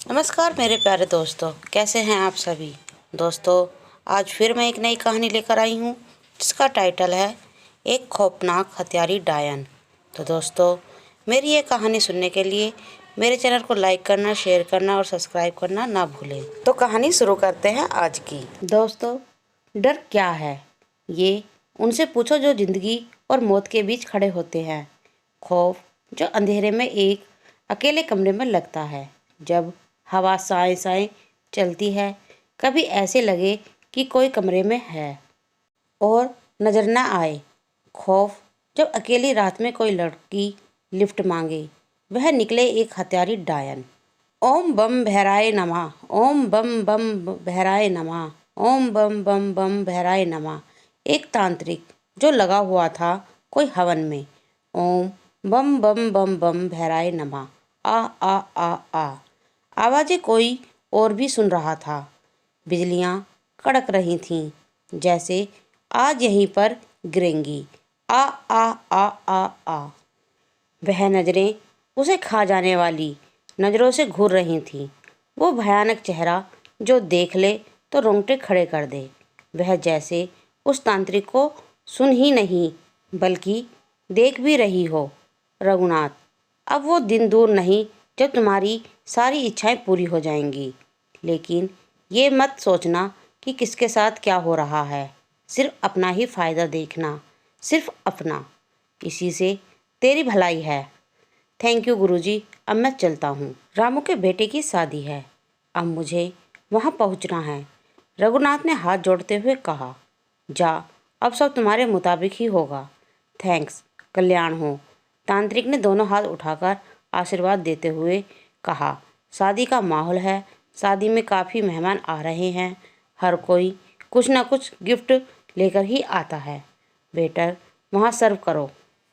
नमस्कार मेरे प्यारे दोस्तों, कैसे हैं आप सभी। दोस्तों, आज फिर मैं एक नई कहानी लेकर आई हूँ जिसका टाइटल है एक खौफनाक हत्यारी डायन। तो दोस्तों, मेरी ये कहानी सुनने के लिए मेरे चैनल को लाइक करना, शेयर करना और सब्सक्राइब करना ना भूलें। तो कहानी शुरू करते हैं आज की। दोस्तों, डर क्या है, ये उनसे पूछो जो ज़िंदगी और मौत के बीच खड़े होते हैं। खौफ जो अंधेरे में एक अकेले कमरे में लगता है, जब हवा साए साए चलती है। कभी ऐसे लगे कि कोई कमरे में है और नजर न आए। खौफ जब अकेली रात में कोई लड़की लिफ्ट मांगे, वह निकले एक हत्यारी डायन। ओम बम भैराए नमः, ओम बम बम भैराए नमः, ओम बम बम बम भैराए नमः। एक तांत्रिक जो लगा हुआ था कोई हवन में। ओम बम बम बम बम भैराए नमः। आ आ आ आ आवाज़ें कोई और भी सुन रहा था। बिजलियां कड़क रही थीं, जैसे आज यहीं पर गिरेंगी। आ आ आ आ आ वह नजरें उसे खा जाने वाली नजरों से घूर रही थीं। वो भयानक चेहरा जो देख ले तो रोंगटे खड़े कर दे। वह जैसे उस तांत्रिक को सुन ही नहीं बल्कि देख भी रही हो। रघुनाथ, अब वो दिन दूर नहीं जब तुम्हारी सारी इच्छाएं पूरी हो जाएंगी। लेकिन ये मत सोचना कि किसके साथ क्या हो रहा है। सिर्फ अपना ही फायदा देखना, सिर्फ अपना। इसी से तेरी भलाई है। थैंक यू गुरुजी, अब मैं चलता हूँ। रामू के बेटे की शादी है, अब मुझे वहाँ पहुँचना है। रघुनाथ ने हाथ जोड़ते हुए कहा। जा, अब सब तुम्हारे मुताबिक ही होगा। थैंक्स, कल्याण हो। तांत्रिक ने दोनों हाथ उठाकर आशीर्वाद देते हुए कहा। शादी का माहौल है, शादी में काफ़ी मेहमान आ रहे हैं। हर कोई कुछ ना कुछ गिफ्ट लेकर ही आता है। वेटर, वहाँ सर्व करो।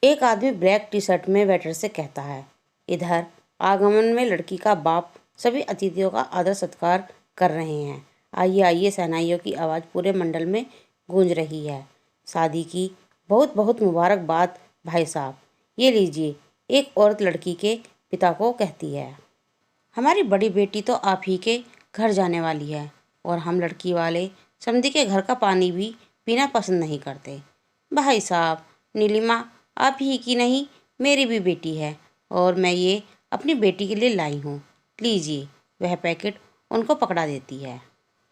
एक आदमी ब्लैक टी शर्ट में वेटर से कहता है। इधर आगमन में लड़की का बाप सभी अतिथियों का आदर सत्कार कर रहे हैं। आइए आइए, शहनाइयों की आवाज़ पूरे मंडल में गूंज रही है। शादी की बहुत बहुत मुबारकबाद भाई साहब, ये लीजिए। एक औरत लड़की के पिता को कहती है। हमारी बड़ी बेटी तो आप ही के घर जाने वाली है और हम लड़की वाले समधी के घर का पानी भी पीना पसंद नहीं करते। भाई साहब, नीलिमा आप ही की नहीं, मेरी भी बेटी है और मैं ये अपनी बेटी के लिए लाई हूँ। लीजिए। वह पैकेट उनको पकड़ा देती है।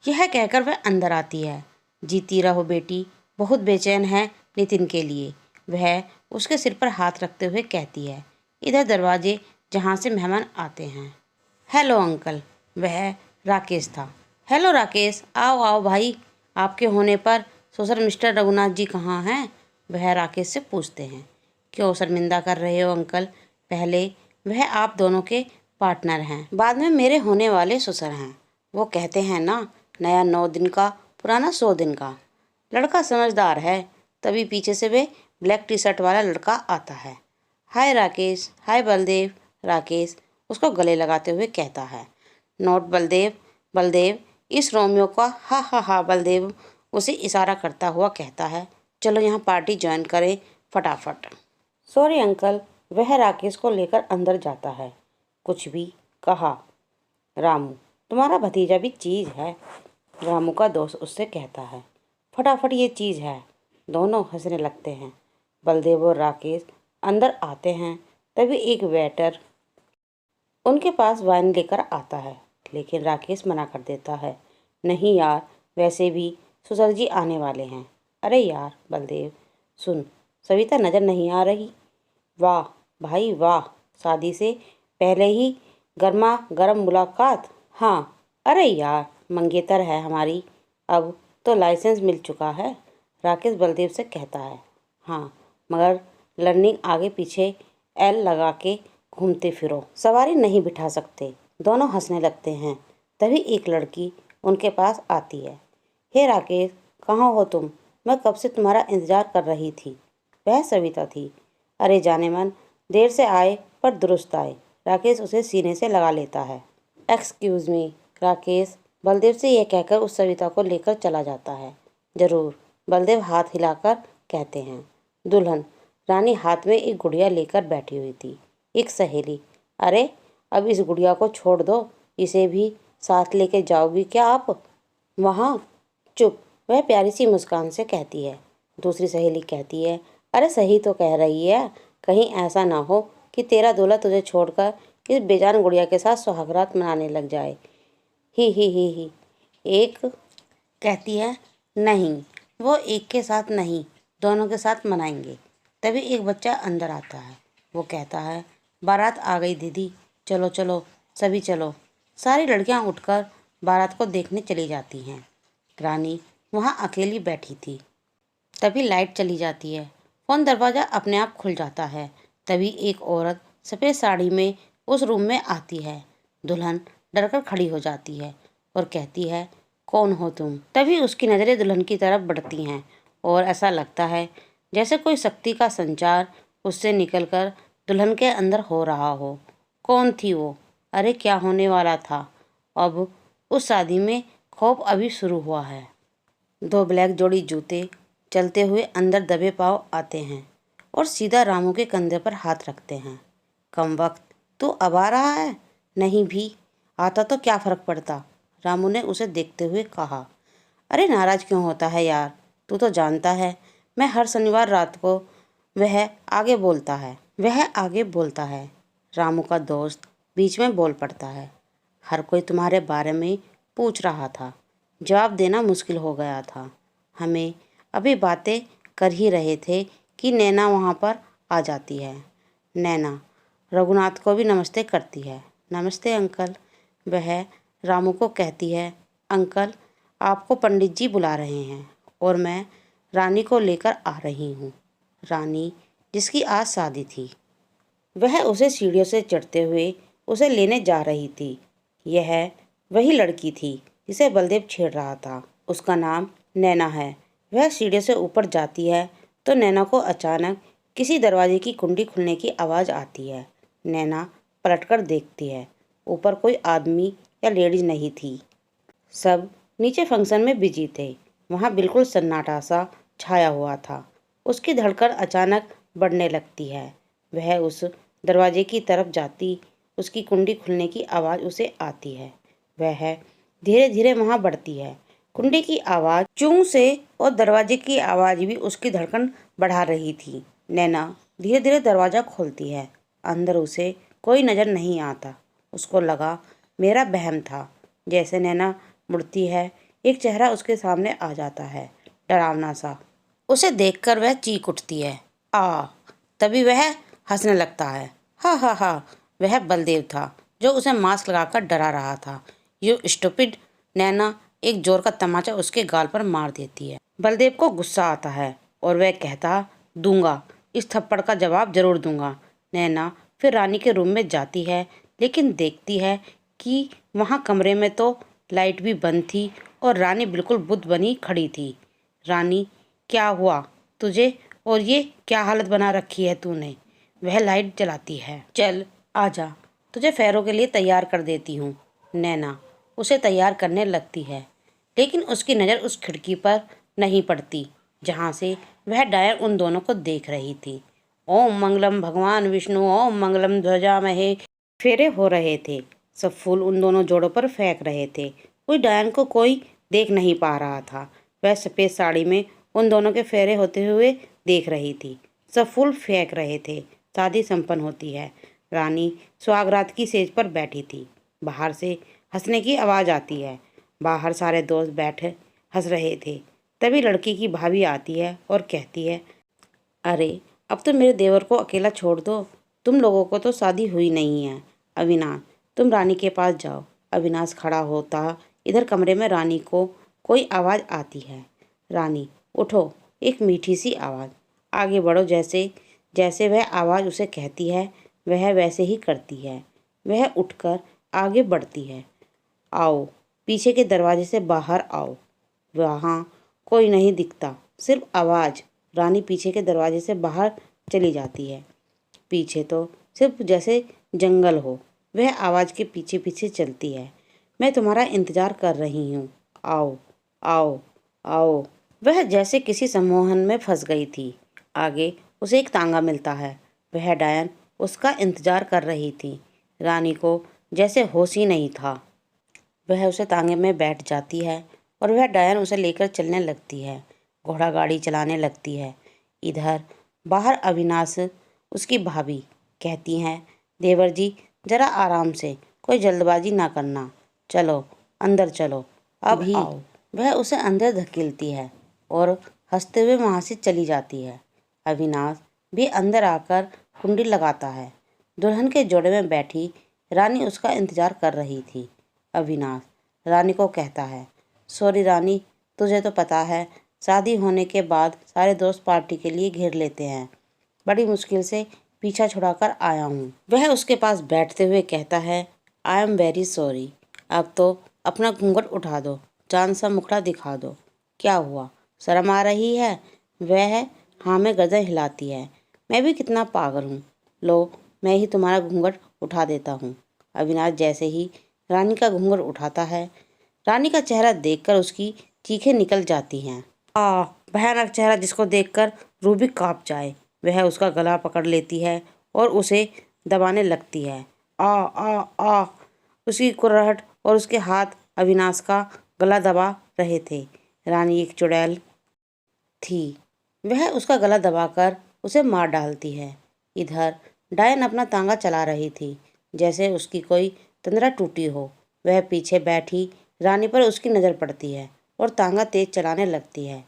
यह कहकर वह अंदर आती है। जीती रहो बेटी, बहुत बेचैन है नितिन के लिए। वह उसके सिर पर हाथ रखते हुए कहती है। इधर दरवाजे जहाँ से मेहमान आते हैं। हेलो अंकल, वह राकेश था। हेलो राकेश, आओ आओ भाई, आपके होने पर ससुर मिस्टर रघुनाथ जी कहाँ हैं? वह राकेश से पूछते हैं। क्यों शर्मिंदा कर रहे हो अंकल? पहले वह आप दोनों के पार्टनर हैं, बाद में मेरे होने वाले ससुर हैं। वो कहते हैं ना, नया 9 दिन का, पुराना 100 दिन का। लड़का समझदार है, तभी पीछे से वे ब्लैक टी शर्ट वाला लड़का आता है। हाय राकेश, हाय बलदेव। राकेश उसको गले लगाते हुए कहता है। नोट बलदेव। बलदेव इस रोमियो का हा हा हा। बलदेव उसे इशारा करता हुआ कहता है। चलो यहाँ पार्टी ज्वाइन करें फटाफट। सॉरी अंकल, वह राकेश को लेकर अंदर जाता है। कुछ भी कहा। रामू, तुम्हारा भतीजा भी चीज़ है, रामू का दोस्त उससे कहता है। फटाफट ये चीज़ है। दोनों हंसने लगते हैं। बलदेव और राकेश अंदर आते हैं, तभी एक वेटर उनके पास वाइन लेकर आता है, लेकिन राकेश मना कर देता है। नहीं यार, वैसे भी सुसर जी आने वाले हैं। अरे यार बलदेव, सुन, सविता नज़र नहीं आ रही? वाह भाई वाह, शादी से पहले ही गर्मा गर्म मुलाकात। हाँ, अरे यार मंगेतर है हमारी, अब तो लाइसेंस मिल चुका है। राकेश बलदेव से कहता है। हाँ, मगर लर्निंग आगे पीछे एल लगा के घूमते फिरो, सवारी नहीं बिठा सकते। दोनों हंसने लगते हैं। तभी एक लड़की उनके पास आती है। हे राकेश, कहाँ हो तुम? मैं कब से तुम्हारा इंतजार कर रही थी। वह सविता थी। अरे जाने मन, देर से आए पर दुरुस्त आए। राकेश उसे सीने से लगा लेता है। Excuse me. राकेश बलदेव से यह कहकर उस सविता को लेकर चला जाता है। जरूर, बलदेव हाथ हिलाकर कहते हैं। दुल्हन रानी हाथ में एक गुड़िया लेकर बैठी हुई थी। एक सहेली। अरे अब इस गुड़िया को छोड़ दो, इसे भी साथ लेके जाओगी क्या आप वहाँ? चुप, वह प्यारी सी मुस्कान से कहती है। दूसरी सहेली कहती है, अरे सही तो कह रही है, कहीं ऐसा ना हो कि तेरा दूल्हा तुझे छोड़कर इस बेजान गुड़िया के साथ सुहागरात मनाने लग जाए। ही। एक कहती है, नहीं, वो एक के साथ नहीं, दोनों के साथ मनाएंगे। तभी एक बच्चा अंदर आता है। वो कहता है, बारात आ गई दीदी, चलो चलो सभी चलो। सारी लड़कियां उठकर बारात को देखने चली जाती हैं। रानी वहाँ अकेली बैठी थी। तभी लाइट चली जाती है। फोन दरवाज़ा अपने आप खुल जाता है। तभी एक औरत सफ़ेद साड़ी में उस रूम में आती है। दुल्हन डरकर खड़ी हो जाती है और कहती है, कौन हो तुम? तभी उसकी नज़रें दुल्हन की तरफ बढ़ती हैं और ऐसा लगता है जैसे कोई शक्ति का संचार उससे निकलकर दुल्हन के अंदर हो रहा हो। कौन थी वो? अरे क्या होने वाला था? अब उस शादी में खौफ अभी शुरू हुआ है। दो ब्लैक जोड़ी जूते चलते हुए अंदर दबे पाँव आते हैं और सीधा रामू के कंधे पर हाथ रखते हैं। कमबख्त, तू अब आ रहा है? नहीं भी, आता तो क्या फ़र्क पड़ता, रामू ने उसे देखते हुए कहा। अरे नाराज़ क्यों होता है यार, तू तो जानता है मैं हर शनिवार रात को। वह आगे बोलता है। रामू का दोस्त बीच में बोल पड़ता है। हर कोई तुम्हारे बारे में पूछ रहा था, जवाब देना मुश्किल हो गया था। हमें अभी बातें कर ही रहे थे कि नैना वहाँ पर आ जाती है। नैना रघुनाथ को भी नमस्ते करती है। नमस्ते अंकल। वह रामू को कहती है, अंकल आपको पंडित जी बुला रहे हैं और मैं रानी को लेकर आ रही हूँ। रानी जिसकी आज शादी थी। वह उसे सीढ़ियों से चढ़ते हुए उसे लेने जा रही थी। यह वही लड़की थी जिसे बलदेव छेड़ रहा था। उसका नाम नैना है। वह सीढ़ियों से ऊपर जाती है तो नैना को अचानक किसी दरवाजे की कुंडी खुलने की आवाज़ आती है। नैना पलटकर देखती है। ऊपर कोई आदमी या लेडीज नहीं थी। सब नीचे फंक्शन में बिजी थे। वहाँ बिल्कुल सन्नाटा सा छाया हुआ था। उसकी धड़कन अचानक बढ़ने लगती है। वह उस दरवाजे की तरफ जाती, उसकी कुंडी खुलने की आवाज़ उसे आती है। वह धीरे धीरे वहाँ बढ़ती है। कुंडी की आवाज़ चूं से और दरवाजे की आवाज़ भी उसकी धड़कन बढ़ा रही थी। नैना धीरे धीरे दरवाज़ा खोलती है। अंदर उसे कोई नज़र नहीं आता। उसको लगा मेरा वहम था। जैसे नैना मुड़ती है, एक चेहरा उसके सामने आ जाता है, डरावना सा। उसे देखकर वह चीख उठती है, आ। तभी वह हंसने लगता है। हा। वह बलदेव था जो उसे मास्क लगाकर डरा रहा था। You stupid. नैना एक जोर का तमाचा उसके गाल पर मार देती है। बलदेव को गुस्सा आता है और वह कहता, दूंगा, इस थप्पड़ का जवाब जरूर दूंगा। नैना फिर रानी के रूम में जाती है, लेकिन देखती है कि वहाँ कमरे में तो लाइट भी बंद थी और रानी बिल्कुल बुद्ध बनी खड़ी थी। रानी, क्या हुआ तुझे और ये क्या हालत बना रखी है तूने? वह लाइट जलाती है। चल आजा, तुझे फेरों के लिए तैयार कर देती हूँ। नैना उसे तैयार करने लगती है, लेकिन उसकी नज़र उस खिड़की पर नहीं पड़ती जहाँ से वह डायन उन दोनों को देख रही थी। ओम मंगलम भगवान विष्णु, ओम मंगलम ध्वजामहे फेरे हो रहे थे। सब फूल उन दोनों जोड़ों पर फेंक रहे थे। कोई डायन को कोई देख नहीं पा रहा था। वह सफ़ेद साड़ी में उन दोनों के फेरे होते हुए देख रही थी। सब फूल फेंक रहे थे। शादी संपन्न होती है। रानी सुहागरात की सेज पर बैठी थी। बाहर से हंसने की आवाज़ आती है। बाहर सारे दोस्त बैठे हंस रहे थे। तभी लड़की की भाभी आती है और कहती है, अरे अब तो मेरे देवर को अकेला छोड़ दो, तुम लोगों को तो शादी हुई नहीं है। अविनाश, तुम रानी के पास जाओ। अविनाश खड़ा होता। इधर कमरे में रानी को कोई आवाज़ आती है। रानी, उठो। एक मीठी सी आवाज़। आगे बढ़ो। जैसे जैसे वह आवाज़ उसे कहती है वह वैसे ही करती है। वह उठकर आगे बढ़ती है। आओ, पीछे के दरवाजे से बाहर आओ। वहाँ कोई नहीं दिखता, सिर्फ आवाज़। रानी पीछे के दरवाजे से बाहर चली जाती है। पीछे तो सिर्फ जैसे जंगल हो। वह आवाज़ के पीछे पीछे चलती है। मैं तुम्हारा इंतज़ार कर रही हूँ। आओ आओ आओ। वह जैसे किसी सम्मोहन में फंस गई थी। आगे उसे एक तांगा मिलता है। वह डायन उसका इंतज़ार कर रही थी। रानी को जैसे होश ही नहीं था। वह उसे तांगे में बैठ जाती है और वह डायन उसे लेकर चलने लगती है। घोड़ा गाड़ी चलाने लगती है। इधर बाहर अविनाश उसकी भाभी कहती हैं, देवर जी जरा आराम से, कोई जल्दबाजी ना करना, चलो अंदर चलो, अब भी आओ। वह उसे अंदर धकेलती है और हंसते हुए वहाँ से चली जाती है। अविनाश भी अंदर आकर कुंडी लगाता है। दुल्हन के जोड़े में बैठी रानी उसका इंतजार कर रही थी। अविनाश रानी को कहता है, सॉरी रानी, तुझे तो पता है शादी होने के बाद सारे दोस्त पार्टी के लिए घेर लेते हैं। बड़ी मुश्किल से पीछा छुड़ाकर आया हूँ। वह उसके पास बैठते हुए कहता है, आई एम वेरी सॉरी। अब तो अपना घूंघट उठा दो, चांद सा मुखड़ा दिखा दो। क्या हुआ, शर्म आ रही है? वह हाँ में गर्दन हिलाती है। मैं भी कितना पागल हूँ, लो मैं ही तुम्हारा घूंघट उठा देता हूँ। अविनाश जैसे ही रानी का घूंघट उठाता है, रानी का चेहरा देखकर उसकी चीखें निकल जाती हैं। भयानक चेहरा जिसको देखकर रूह भी कांप जाए। वह उसका गला पकड़ लेती है और उसे दबाने लगती है। आ आ आ उसकी कुर्राहट और उसके हाथ अविनाश का गला दबा रहे थे। रानी एक चुड़ैल थी, वह उसका गला दबाकर उसे मार डालती है। इधर डायन अपना तांगा चला रही थी, जैसे उसकी कोई तंद्रा टूटी हो। वह पीछे बैठी रानी पर उसकी नज़र पड़ती है और तांगा तेज चलाने लगती है।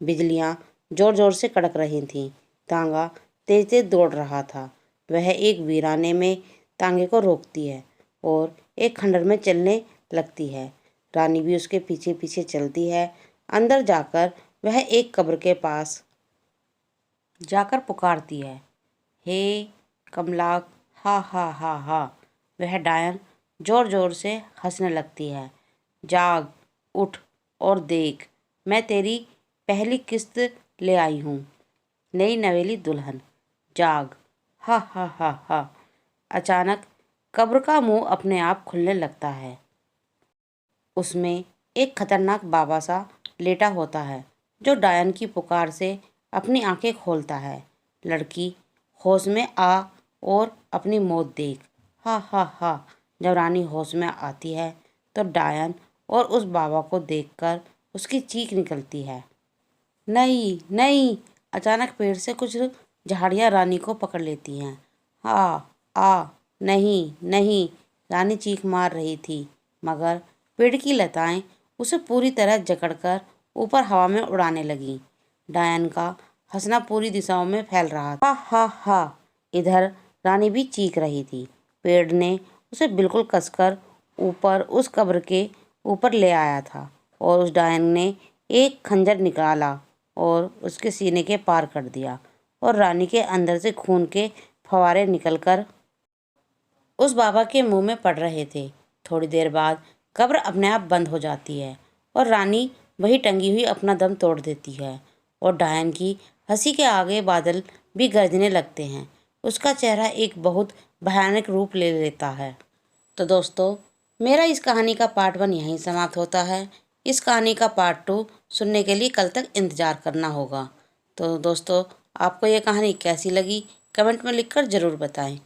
बिजलियां जोर जोर से कड़क रही थीं। तांगा तेज तेज दौड़ रहा था। वह एक वीराने में तांगे को रोकती है और एक खंडर में चलने लगती है। रानी भी उसके पीछे पीछे चलती है। अंदर जाकर वह एक कब्र के पास जाकर पुकारती है, हे कमलाक, हा हा हा हा। वह डायन जोर जोर से हंसने लगती है। जाग उठ और देख, मैं तेरी पहली किस्त ले आई हूँ, नई नवेली दुल्हन, जाग, हा हा हा हा। अचानक कब्र का मुंह अपने आप खुलने लगता है। उसमें एक खतरनाक बाबा सा लेटा होता है, जो डायन की पुकार से अपनी आंखें खोलता है। लड़की, होश में आ और अपनी मौत देख, हा हा हा। जब रानी होश में आती है तो डायन और उस बाबा को देखकर उसकी चीख निकलती है, नहीं नहीं। अचानक पेड़ से कुछ झाड़ियाँ रानी को पकड़ लेती हैं। नहीं नहीं। रानी चीख मार रही थी, मगर पेड़ की लताएं उसे पूरी तरह जकड़कर ऊपर हवा में उड़ाने लगी। डायन का हंसना पूरी दिशाओं में फैल रहा था। हा हा हा। इधर रानी भी चीख रही थी। पेड़ ने उसे बिल्कुल कसकर ऊपर उस कब्र के ऊपर ले आया था और उस डायन ने एक खंजर निकाला और उसके सीने के पार कर दिया और रानी के अंदर से खून के फवारे निकलकर उस बाबा के मुंह में पड़ रहे थे। थोड़ी देर बाद कब्र अपने आप बंद हो जाती है और रानी वही टंगी हुई अपना दम तोड़ देती है और डायन की हंसी के आगे बादल भी गरजने लगते हैं। उसका चेहरा एक बहुत भयानक रूप ले लेता है। तो दोस्तों, मेरा इस कहानी का पार्ट 1 यहीं समाप्त होता है। इस कहानी का पार्ट 2 सुनने के लिए कल तक इंतज़ार करना होगा। तो दोस्तों, आपको ये कहानी कैसी लगी कमेंट में लिखकर ज़रूर बताएं।